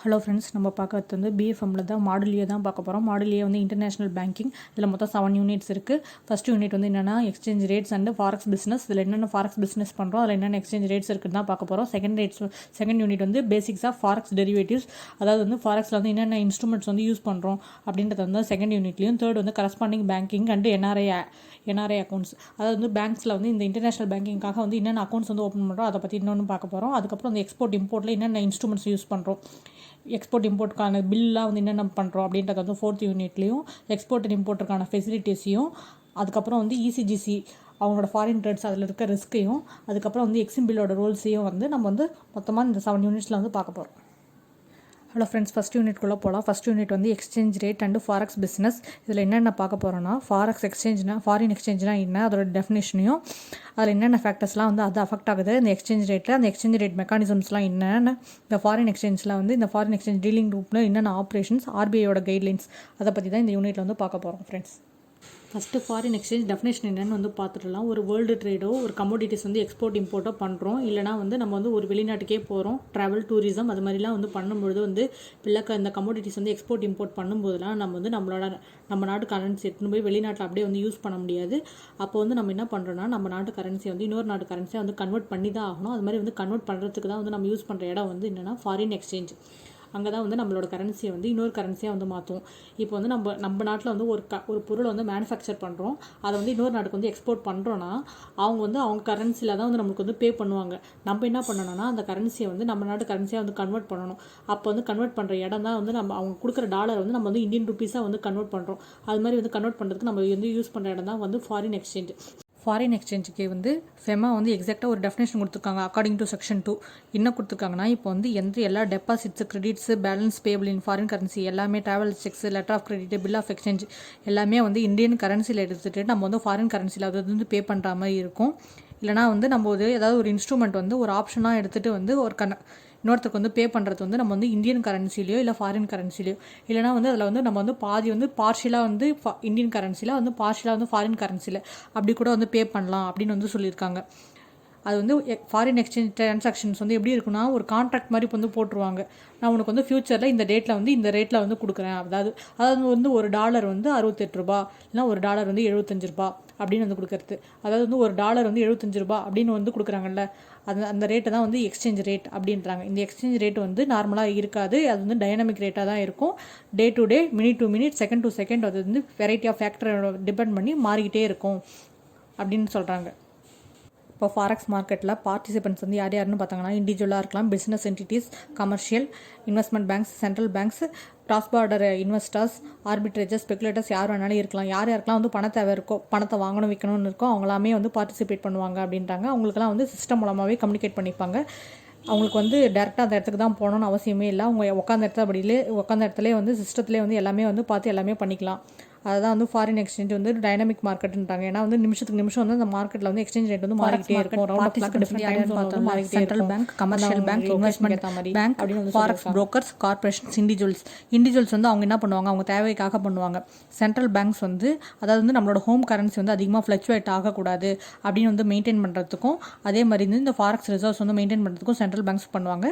Hello friends, நம்ம பார்க்கறது வந்து பிஎஃப்எம்மில் தான் மாடல் ஏ தான் பார்க்க போகிறோம். மாடல் ஏ வந்து இன்டர்நேஷனல் பேங்கிங். இதில் மொத்தம் 7 யூனிட்ஸ் இருக்குது. ஃபர்ஸ்ட் யூனிட் வந்து என்னென்னா exchange rates and forex business. இதில் என்னென்ன ஃபாரெக்ஸ் பிஸ்னஸ் பண்ணுறோம், அதில் என்னென்ன எக்ஸ்சேஞ்ச் ரேட்ஸ் இருக்குன்னு தான் பார்க்க போகிறோம். செகண்ட் யூனிட் வந்து பேசிக்ஸ் ஆஃப் ஃபாரெக்ஸ் டெரிவேட்டிவ்ஸ், அதாவது வந்து ஃபாரெக்ஸில் வந்து என்னென்ன இன்ஸ்ட்ருமெண்ட்ஸ் வந்து யூஸ் பண்ணுறோம் அப்படின்றது வந்து செகண்ட் யூனிட்லையும். தேர்ட் வந்து corresponding banking and NRI accounts, அதாவது வந்து பேங்க்ஸில் வந்து இந்த இன்டர்நேஷனல் பேங்கிங்காக வந்து என்னென்ன அக்கௌண்ட்ஸ் வந்து ஓப்பன் பண்ணுறோம் அதை பற்றி இன்னொன்று பார்க்க போகிறோம். அதுக்கப்புறம் அந்த எக்ஸ்போர்ட் இம்போர்ட்டில் என்னென்ன இன்ஸ்ட்ருமெண்ட்ஸ் யூஸ் பண்ணுறோம், எக்ஸ்போர்ட் இம்போர்ட்டுக்கான பில்லாம் வந்து என்னென்ன பண்ணுறோம் அப்படின்றது வந்து ஃபோர்த் யூனிட்லையும், எக்ஸ்போர்ட் அண்ட் இம்போர்ட்டுக்கான ஃபெசிலிட்டிஸையும், அதுக்கப்புறம் வந்து இசிஜிசி அவங்களோட ஃபாரின் ட்ரேட்ஸ் அதில் இருக்க ரிஸ்க்கையும், அதுக்கப்புறம் வந்து எக்ஸிம் பில்லோட ரோல்ஸையும் வந்து நம்ம வந்து மொத்தமாக இந்த 7 யூனிட்ஸில் வந்து பார்க்க போகிறோம். ஹலோ ஃப்ரெண்ட்ஸ், ஃபஸ்ட் யூனிட்குள்ளே போகலாம். ஃபஸ்ட் யூனிட் வந்து exchange rate and forex business. இதில் என்னென்ன பார்க்க போகிறோன்னா, ஃபாரெக்ஸ் எக்ஸ்சேஞ்ச்னா ஃபாரின் எக்ஸ்சேஞ்ச்னா என்ன, அதோட டெஃபினேஷனையும், அதில் என்னென்ன ஃபேக்டர்ஸ்லாம் வந்து அது அஃபெக்ட் ஆகுது இந்த எக்ஸ்சேஞ்ச் ரேட்டில், அந்த எக்ஸ்சேஞ்ச் ரேட் மெக்கானிசம்ஸ்லாம் என்னென்ன, இந்த ஃபாரின் எக்ஸ்சேஞ்சில் வந்து இந்த ஃபாரின் எக்ஸ்சேஞ்ச் டீலிங் குரூப்பில் என்னென்ன ஆப்ரேஷன்ஸ், ஆர்பிஐயோட கைட்லைன்ஸ், அதை பற்றி தான் இந்த யூனிட்டில் வந்து பார்க்க போகிறோம் friends. First foreign exchange definition என்னென்னு வந்து பார்த்துடலாம். ஒரு வேர்ல்டு ட்ரேடோ ஒரு கமோடிட்டிஸ் வந்து எக்ஸ்போர்ட் இம்போர்ட்டோ பண்ணுறோம், இல்லைனா வந்து நம்ம வந்து ஒரு வெளிநாட்டுக்கே போகிறோம், ட்ராவல் டூரிசம் அது மாதிரிலாம் வந்து பண்ணும்பொழுது வந்து இந்த கமோடிட்டிஸ் வந்து எக்ஸ்போர்ட் இம்போர்ட் பண்ணும்போதுலாம் நம்ம வந்து நம்ம நாட்டு கரன்சி எடுத்துன்னு போய் வெளிநாட்டில் அப்படியே வந்து யூஸ் பண்ண முடியாது. அப்போ வந்து நம்ம என்ன பண்ணுறோன்னா, நம்ம நாட்டு கரன்சியை வந்து இன்னொரு நாட்டு கரன்சியை வந்து கன்வெர்ட் பண்ணி தான் ஆகணும். அது மாதிரி வந்து கன்வெர்ட் பண்ணுறதுக்கு தான் வந்து நம்ம யூஸ் பண்ணுற இடம் வந்து என்னென்னா ஃபாரின் எக்ஸ்சேஞ்ச். அங்கே தான் வந்து நம்மளோட கரன்சியை வந்து இன்னொரு கரன்சியாக வந்து மாற்றும். இப்போ வந்து நம்ம நாட்டில் வந்து ஒரு பொருளை வந்து மேனுஃபேக்சர் பண்ணுறோம், அதை வந்து இன்னொரு நாட்டுக்கு வந்து எக்ஸ்போர்ட் பண்ணுறோன்னா அவங்க கரன்சியில் தான் வந்து நம்மளுக்கு வந்து பே பண்ணுவாங்க. நம்ம என்ன பண்ணணும்னா, அந்த கரன்சியை வந்து நம்ம நாட்டு கரன்சியாக வந்து கன்வெர்ட் பண்ணணும். அப்போ வந்து கன்வெர்ட் பண்ணுற இடம் தான் வந்து அவங்க கொடுக்குற டாலரை வந்து நம்ம வந்து இந்தியன் ருபீஸாக வந்து கன்வெர்ட் பண்ணுறோம். அது மாதிரி வந்து கன்வெர்ட் பண்ணுறதுக்கு நம்ம வந்து யூஸ் பண்ணுற இடம் தான் வந்து ஃபாரின் எக்ஸ்சேஞ்ச். ஃபாரின் எக்ஸ்சேஞ்சுக்கு வந்து ஃபெமா வந்து எக்ஸாக்டாக ஒரு டெஃபினேஷன் கொடுத்துருக்காங்க. அக்கார்டிங் டு செக்ஷன் 2 என்ன கொடுத்துருக்காங்கன்னா, இப்போ வந்து எல்லா deposits, credits, balance payable in foreign currency எல்லாமே, travel cheques, letter of credit, bill of exchange எல்லாமே வந்து இந்தியன் கரன்சியில் எடுத்துகிட்டு நம்ம வந்து ஃபாரின் கரன்சியில் அது வந்து பே பண்ணுற மாதிரி இருக்கும். இல்லைனா வந்து நம்ம ஏதாவது ஒரு இன்ஸ்ட்ருமெண்ட் வந்து ஒரு ஆப்ஷனாக எடுத்துகிட்டு வந்து இன்னொருத்தருக்கு வந்து பே பண்ணுறது வந்து நம்ம வந்து இந்தியன் கரன்சிலையோ இல்லை ஃபாரின் கரன்சிலையோ, இல்லைனா வந்து அதில் வந்து நம்ம வந்து பாதி வந்து பார்ஷியலாக வந்து இந்தியன் கரன்சியில் வந்து பார்ஷியலாக வந்து ஃபாரின் கரன்சியில் அப்படி கூட வந்து பே பண்ணலாம் அப்படின்னு வந்து சொல்லியிருக்காங்க. அது வந்து ஃபாரின் எக்ஸ்சேஞ்ச் ட்ரான்சாக்ஷன்ஸ் வந்து எப்படி இருக்குன்னா, ஒரு கான்ட்ராக்ட் மாதிரி வந்து போட்டுருவாங்க. நான் உனக்கு வந்து ஃபியூச்சரில் இந்த டேட்டில் வந்து இந்த ரேட்டில் வந்து கொடுக்குறேன். அதாவது வந்து ஒரு டாலர் வந்து 68 ரூபா, இல்லைனா ஒரு டாலர் வந்து 75 ரூபா அப்படின்னு வந்து கொடுக்குறது. அதாவது வந்து ஒரு டாலர் வந்து 75 ரூபா அப்படின்னு வந்து கொடுக்குறாங்கல்ல, அந்த ரேட்டை தான் வந்து எக்ஸ்சேஞ்ச் ரேட் அப்படின்றாங்க. இந்த எக்ஸ்சேஞ்ச் ரேட் வந்து நார்மலாக இருக்காது, அது வந்து டைனமிக் ரேட்டாக தான் இருக்கும். Day to day, minute to minute, second to second அது வந்து வெரைட்டி ஆஃப் ஃபேக்டரை டிபெண்ட் பண்ணி மாறிக்கிட்டே இருக்கும் அப்படின்னு சொல்கிறாங்க. இப்போ ஃபாரெக்ஸ் மார்க்கெட்டில் பார்ட்டிசிபென்ட்ஸ் வந்து யாருன்னு பார்த்தாங்கன்னா, இண்டிவிஜுவலாக இருக்கலாம், business entities, commercial, investment banks, central banks, cross border investors, arbitrageurs, speculators யார் வேணாலும் இருக்கலாம். யாருக்கெல்லாம் வந்து பணத்தை வாங்கணும் விற்கணும்னு இருக்கோ அவங்களாமே வந்து பார்ட்டிசிபேட் பண்ணுவாங்க அப்படின்றாங்க. அவங்களுக்குலாம் வந்து சிஸ்டம் மூலமாகவே கம்யூனிகேட் பண்ணிப்பாங்க. அவங்களுக்கு வந்து டேரெக்டாக அந்த இடத்துக்கு தான் போகணுன்னு அவசியமே இல்லை. அவங்க உட்காந்த இடத்துல வந்து சிஸ்டத்துலேயே வந்து எல்லாமே வந்து பார்த்து எல்லாமே பண்ணிக்கலாம். அதுதான் வந்து ஃபாரின் எக்ஸ்சேஞ்ச் வந்து டைனமிக் மார்க்கெட்ன்றாங்க. ஏன்னா வந்து நிமிஷத்துக்கு நிமிஷம் வந்து அந்த மார்க்கெட்டில் வந்து எக்ஸ்சேஞ்ச் ரேட் வந்து மாறிக்கிட்டே இருக்கும். Central bank, commercial bank, investment bank, forex brokers, corporations, individuals வந்து அவங்க என்ன பண்ணுவாங்க, அவங்க தேவைக்காக பண்ணுவாங்க. சென்ட்ரல் பேங்க்ஸ் வந்து அதாவது வந்து நம்மளோட ஹோம் கரன்சி வந்து அதிகமாக ஃப்ளக்சுவேட் ஆகக்கூடாது அப்படின்னு வந்து மெயின்டைன் பண்ணுறதுக்கும், அதே மாதிரி வந்து இந்த ஃபாரெக்ஸ் ரிசர்வ்ஸ் வந்து மெயின்டைன் பண்ணுறதுக்கும் சென்ட்ரல் பேங்க்ஸ் பண்ணுவாங்க.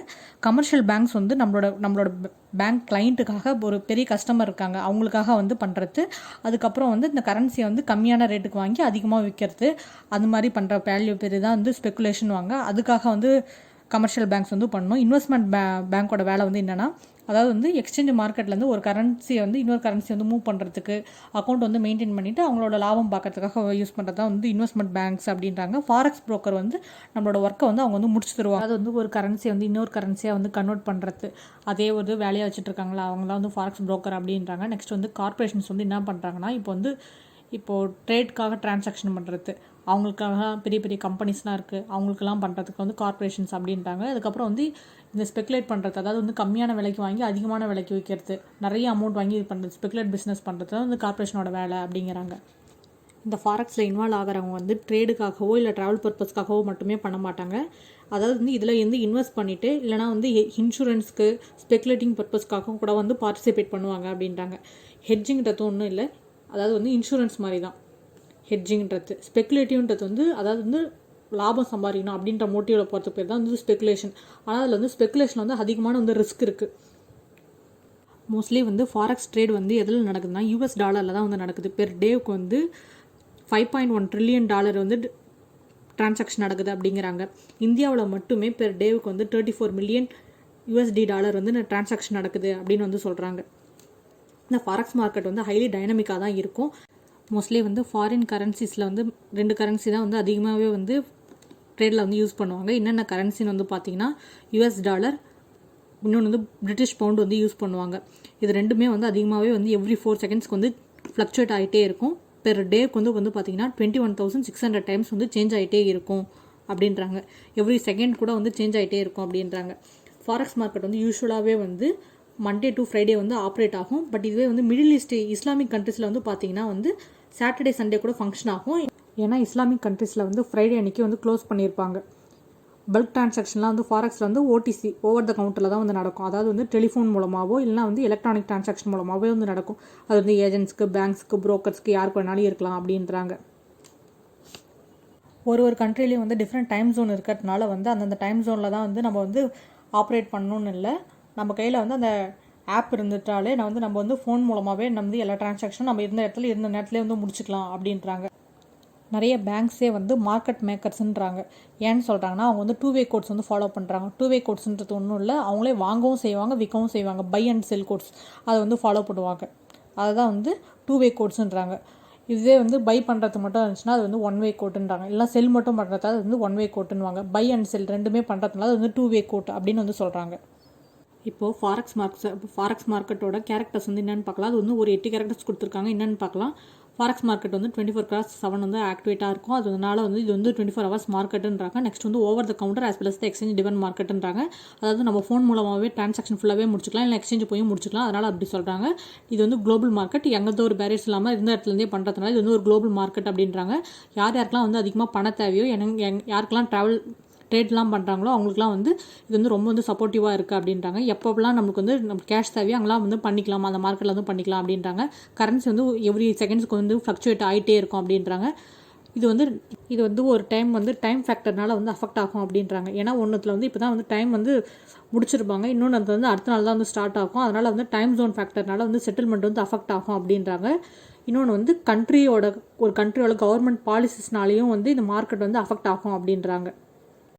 கமர்ஷியல் பேங்க்ஸ் வந்து நம்மளோட பேங்க் கிளைண்ட்டுக்காக ஒரு பெரிய கஸ்டமர் இருக்காங்க அவங்களுக்காக வந்து பண்ணுறது. அதுக்கப்புறம் வந்து இந்த கரன்சியை வந்து கம்மியான ரேட்டுக்கு வாங்கி அதிகமாக விற்கிறது, அது மாதிரி பண்ணுற வேல்யூ பேர் தான் வந்து ஸ்பெகுலேஷன் வாங்க. அதுக்காக வந்து கமர்ஷியல் பேங்க்ஸ் வந்து பண்ணணும். இன்வெஸ்ட்மெண்ட் பேங்க்கோட வேலை வந்து என்னென்னா, அதாவது வந்து எக்ஸ்சேஞ்ச் மார்க்கெட்லேருந்து ஒரு கரன்சியை வந்து இன்னொரு கரன்சி வந்து மூவ் பண்ணுறதுக்கு, அக்கௌண்ட் வந்து மெயின்டைன் பண்ணிவிட்டு அவங்களோட லாபம் பார்க்கறதுக்காக யூஸ் பண்ணுறது தான் வந்து இன்வெஸ்ட்மெண்ட் பேங்க்ஸ் அப்படின்றாங்க. ஃபாரெக்ஸ் புரோக்கர் வந்து நம்மளோட ஒர்க்கை வந்து அவங்க வந்து முடிச்சு தருவாங்க. அது வந்து ஒரு கரன்சியை வந்து இன்னொரு கரன்சியாக வந்து கன்வெர்ட் பண்ணுறது, அதே ஒரு வேலையாக வச்சுட்டு இருக்காங்களா அவங்களாம் வந்து ஃபாரெக்ஸ் புரோக்கர் அப்படின்றாங்க. நெக்ஸ்ட் வந்து கார்பரேஷன்ஸ் வந்து என்ன பண்ணுறாங்கன்னா, இப்போது ட்ரேட்காக டிரான்சாக்ஷன் பண்ணுறது, அவங்களுக்காக பெரிய பெரிய கம்பெனிஸ்லாம் இருக்குது, அவங்களுக்கெல்லாம் பண்ணுறதுக்கு வந்து கார்பரேஷன்ஸ் அப்படின்றாங்க. அதுக்கப்புறம் வந்து இந்த ஸ்பெகுலேட் பண்ணுறது, அதாவது வந்து கம்மியான விலைக்கு வாங்கி அதிகமான விலைக்கு விற்கிறது, நிறைய அமௌண்ட் வாங்கி இது பண்ணுறது, ஸ்பெகுலேட் பிஸ்னஸ் பண்ணுறது தான் வந்து கார்பரேஷனோட வேலை அப்படிங்கிறாங்க. இந்த ஃபாரெக்ஸில் இன்வால்வ் ஆகிறவங்க வந்து ட்ரேடுக்காகவோ இல்லை ட்ராவல் பர்பஸ்க்காகவோ மட்டுமே பண்ண மாட்டாங்க. அதாவது வந்து இதில் வந்து இன்வெஸ்ட் பண்ணிவிட்டு இல்லைனா வந்து இன்சூரன்ஸ்க்கு, ஸ்பெகுலேட்டிங் பர்பஸ்க்காகவும் கூட வந்து பார்ட்டிசிபேட் பண்ணுவாங்க அப்படின்றாங்க. ஹெட்ஜிங்கிறது ஒன்றும் இல்லை, அதாவது வந்து இன்சூரன்ஸ் மாதிரி தான் ஹெட்ஜிங்கிறது. ஸ்பெகுலேட்டிவ்ன்றது வந்து அதாவது வந்து லாபம் சம்பாதிக்கணும் அப்படின்ற மோட்டிவில் போகிறதுக்கு பேர் தான் வந்து ஸ்பெகுலேஷன். ஆனால் அதில் வந்து ஸ்பெகுலேஷன் வந்து அதிகமான வந்து ரிஸ்க் இருக்குது. மோஸ்ட்லி வந்து ஃபாரெக்ஸ் ட்ரேட் வந்து எதில் நடக்குதுன்னா யூஎஸ் டாலரில் தான் வந்து நடக்குது. பெர் டேவுக்கு வந்து $5.1 trillion வந்து டிரான்சாக்ஷன் நடக்குது அப்படிங்கிறாங்க. இந்தியாவில் மட்டுமே பெர் டேவுக்கு வந்து $34 million வந்து டிரான்சாக்ஷன் நடக்குது அப்படின்னு வந்து சொல்கிறாங்க. இந்த ஃபாரெக்ஸ் மார்க்கெட் வந்து ஹைலி டைனமிக்காக தான் இருக்கும். மோஸ்ட்லி வந்து ஃபாரின் கரன்சிஸில் வந்து 2 கரன்சி தான் வந்து அதிகமாகவே வந்து ட்ரேடில் வந்து யூஸ் பண்ணுவாங்க. என்னென்ன கரன்சின்னு வந்து பார்த்தீங்கன்னா யூஎஸ் டாலர், இன்னொன்று வந்து பிரிட்டிஷ் பவுண்ட் வந்து யூஸ் பண்ணுவாங்க. இது ரெண்டுமே வந்து அதிகமாகவே வந்து எவ்ரி 4 செகண்ட்ஸ்க்கு வந்து ஃப்ளக்சுவேட் ஆகிட்டே இருக்கும். பெர் டேக்கு வந்து பார்த்தீங்கன்னா 21,600 டைம்ஸ் வந்து சேஞ்ச் ஆகிட்டே இருக்கும் அப்படின்றாங்க. எவ்ரி செகண்ட் கூட வந்து சேஞ்ச் ஆகிட்டே இருக்கும் அப்படின்றாங்க. ஃபாரெக்ஸ் மார்க்கெட் வந்து யூஸ்வலாகவே வந்து மண்டே டு ஃப்ரைடே வந்து ஆப்ரேட் ஆகும். பட் இதுவே வந்து மிடில் ஈஸ்ட் இஸ்லாமிக் கண்ட்ரீஸில் வந்து பார்த்தீங்கன்னா வந்து சாட்டர்டே சண்டே கூட ஃபங்க்ஷன் ஆகும். ஏன்னா இஸ்லாமிக் கண்ட்ரீஸில் வந்து ஃப்ரைடே அன்றைக்கி வந்து க்ளோஸ் பண்ணியிருப்பாங்க. பல்க் டிரான்சாக்ஷன்லாம் வந்து ஃபாரெக்ஸில் வந்து ஓடிசி ஓவர் த கவுண்டரில் தான் வந்து நடக்கும். அதாவது வந்து டெலிஃபோன் மூலமாகவோ இல்லைனா வந்து எலக்ட்ரானிக் டிரான்சாக்ஷன் மூலமாகவே வந்து நடக்கும். அது வந்து ஏஜென்ட்ஸ்க்கு, பேங்க்ஸ்க்கு, புரோக்கர்ஸ்க்கு யாருக்கு வேணாலும் இருக்கலாம் அப்படின்றாங்க. ஒரு கண்ட்ரிலையும் வந்து டிஃப்ரெண்ட் டைம் ஜோன் இருக்கிறதுனால வந்து அந்தந்த டைம் ஜோனில் தான் வந்து நம்ம வந்து ஆப்ரேட் பண்ணணும்னு இல்லை. நம்ம கையில் வந்து அந்த ஆப் இருந்துட்டாலே நம்ம வந்து ஃபோன் மூலமாகவே நம்ம வந்து எல்லா டிரான்சாக்ஷனும் நம்ம இருந்த நேரத்துலேயே வந்து முடிச்சுக்கலாம் அப்படின்றாங்க. நிறைய பேங்க்ஸே வந்து மார்க்கெட் மேக்கர்ஸ்ன்றாங்க. ஏன்னு சொல்கிறாங்கன்னா அவங்க வந்து 2-way கோட்ஸ் வந்து ஃபாலோ பண்ணுறாங்க. 2-way கோட்ஸ்ன்றது ஒன்றும் இல்லை, அவங்களே வாங்கவும் செய்வாங்க, விற்கவும் செய்வாங்க. பை அண்ட் செல் கோட்ஸ் அதை வந்து ஃபாலோ பண்ணுவாங்க. அதை தான் வந்து 2-way கோட்ஸ்ன்றாங்க. இதே வந்து பை பண்ணுறது மட்டும் இருந்துச்சுன்னா அது வந்து 1-way கோட்டுன்றாங்க. இல்லை செல் மட்டும் பண்ணுறது அது வந்து 1-way கோட்டுன்னுவாங்க. பை அண்ட் செல் ரெண்டுமே பண்ணுறதுனால அது வந்து 2-way கோட் அப்படின்னு வந்து சொல்கிறாங்க. இப்போது ஃபாரெக்ஸ் மார்க்கெட்டோட கேரக்டர்ஸ் வந்து என்னென்னு பார்க்கலாம். அது வந்து ஒரு 8 கேரக்டர்ஸ் கொடுத்துருக்காங்க. என்னென்னு பார்க்கலாம். ஃபாரெக்ஸ் மார்க்கெட் வந்து 24/7 வந்து ஆக்டிவேட்டாக இருக்கும். அதனால வந்து இது வந்து 24 hours மார்க்கெட்டுன்றாங்க. நெக்ஸ்ட் வந்து over the counter as well as the exchange டிவன் மார்க்கெட்டுன்றாங்க. அதாவது நம்ம ஃபோன் மூலமாகவே டிரான்சாக்ஷன் ஃபுல்லாகவே முடிச்சுக்கலாம், இல்லை எக்ஸ்சேஞ்ச் போய் முடிச்சுக்கலாம். அதனால் அப்படி சொல்கிறாங்க. இது வந்து குளோபல் மார்க்கெட், எங்கேதோ ஒரு பேரியர்ஸ் இல்லாமல் இருந்த இடத்துலேருந்தே பண்ணுறதுனால இது வந்து ஒரு குளோபல் மார்க்கெட் அப்படின்றாங்க. யாருக்கெல்லாம் வந்து அதிகமாக பண தேவையோ, யாருக்கெல்லாம் ட்ரேட்லாம் பண்ணுறாங்களோ அவங்களுக்குலாம் வந்து இது வந்து ரொம்ப வந்து சப்போர்ட்டிவாக இருக்குது அப்படின்றாங்க. எப்போலாம் நமக்கு வந்து நம்ம கேஷ் தேவையோ அங்கெல்லாம் வந்து பண்ணிக்கலாம், அந்த மார்க்கெட்டில் வந்து பண்ணிக்கலாம் அப்படின்றாங்க. கரன்சி வந்து எவ்ரி செகண்ட்ஸ்க்கு வந்து ஃப்ளக்சுவேட் ஆகிட்டே இருக்கும் அப்படின்றாங்க. இது வந்து ஒரு டைம் வந்து டைம் ஃபேக்டர்னால வந்து அஃபெக்ட் ஆகும் அப்படின்றாங்க. ஏன்னா ஒன்றுத்தில் வந்து இப்போ தான் வந்து டைம் வந்து முடிச்சிருப்பாங்க, இன்னொன்று அது வந்து அடுத்த நாள் தான் வந்து ஸ்டார்ட் ஆகும். அதனால் வந்து டைம் ஜோன் ஃபேக்டர்னால வந்து செட்டில்மெண்ட் வந்து அஃபெக்ட் ஆகும் அப்படின்றாங்க. இன்னொன்று வந்து கண்ட்ரியோட கவர்மெண்ட் பாலிசிஸ்னாலேயும் வந்து இந்த மார்க்கெட் வந்து அஃபெக்ட் ஆகும் அப்படின்றாங்க.